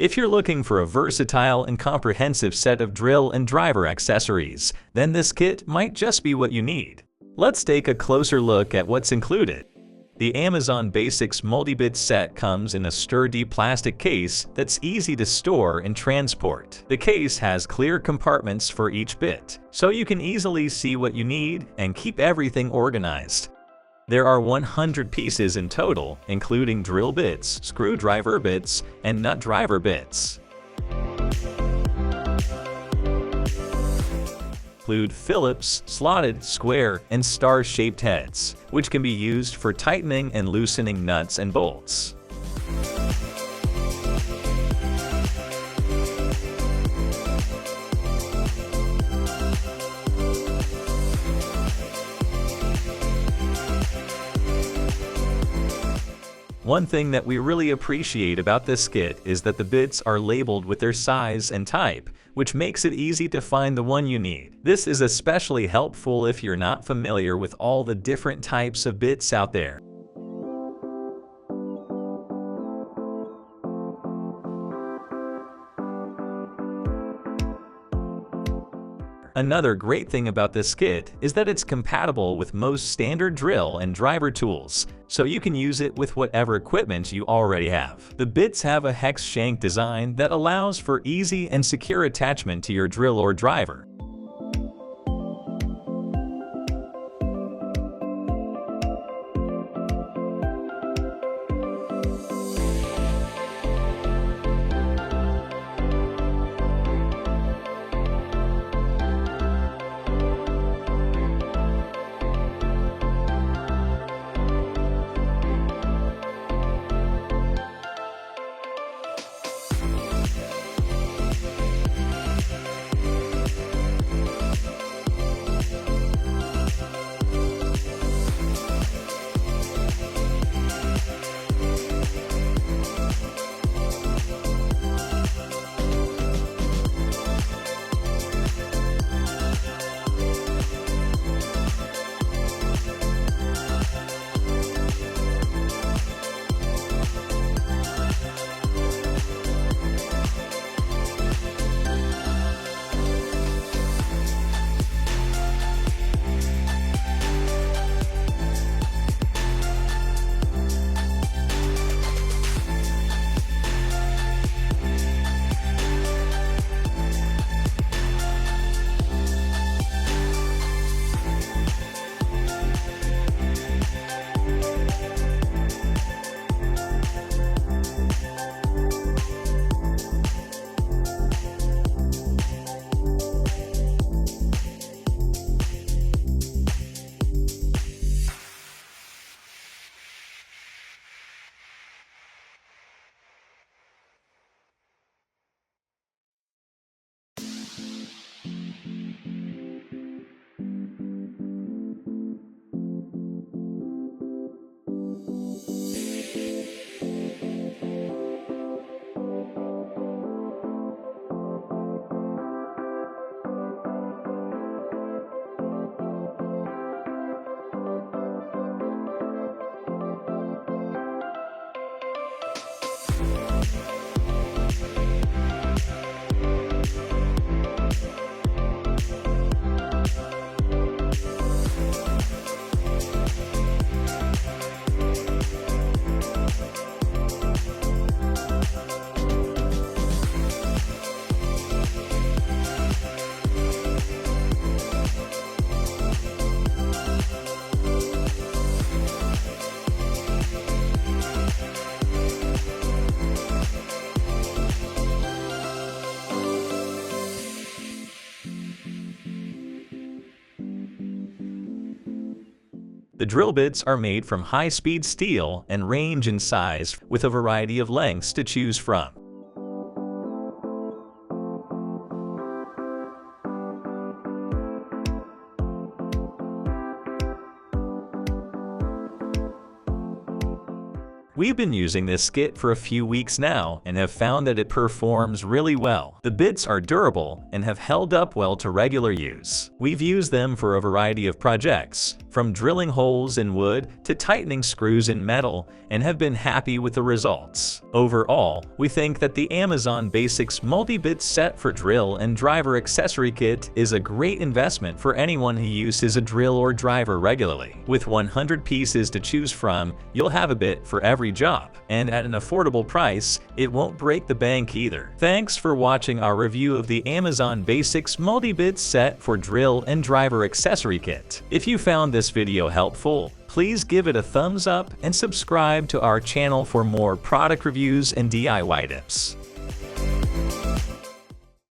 If you're looking for a versatile and comprehensive set of drill and driver accessories, then this kit might just be what you need. Let's take a closer look at what's included. The Amazon Basics multi-bit set comes in a sturdy plastic case that's easy to store and transport. The case has clear compartments for each bit, so you can easily see what you need and keep everything organized. There are 100 pieces in total, including drill bits, screwdriver bits, and nut driver bits. Include Phillips, slotted, square, and star-shaped heads, which can be used for tightening and loosening nuts and bolts. One thing that we really appreciate about this kit is that the bits are labeled with their size and type, which makes it easy to find the one you need. This is especially helpful if you're not familiar with all the different types of bits out there. Another great thing about this kit is that it's compatible with most standard drill and driver tools, so you can use it with whatever equipment you already have. The bits have a hex shank design that allows for easy and secure attachment to your drill or driver. The drill bits are made from high-speed steel and range in size with a variety of lengths to choose from. We've been using this kit for a few weeks now and have found that it performs really well. The bits are durable and have held up well to regular use. We've used them for a variety of projects, from drilling holes in wood to tightening screws in metal, and have been happy with the results. Overall, we think that the Amazon Basics multi-bit set for drill and driver accessory kit is a great investment for anyone who uses a drill or driver regularly. With 100 pieces to choose from, you'll have a bit for every job, and at an affordable price, it won't break the bank either. Thanks for watching our review of the Amazon Basics multi-bit set for drill and driver accessory kit. If you found this video helpful, please give it a thumbs up and subscribe to our channel for more product reviews and DIY tips.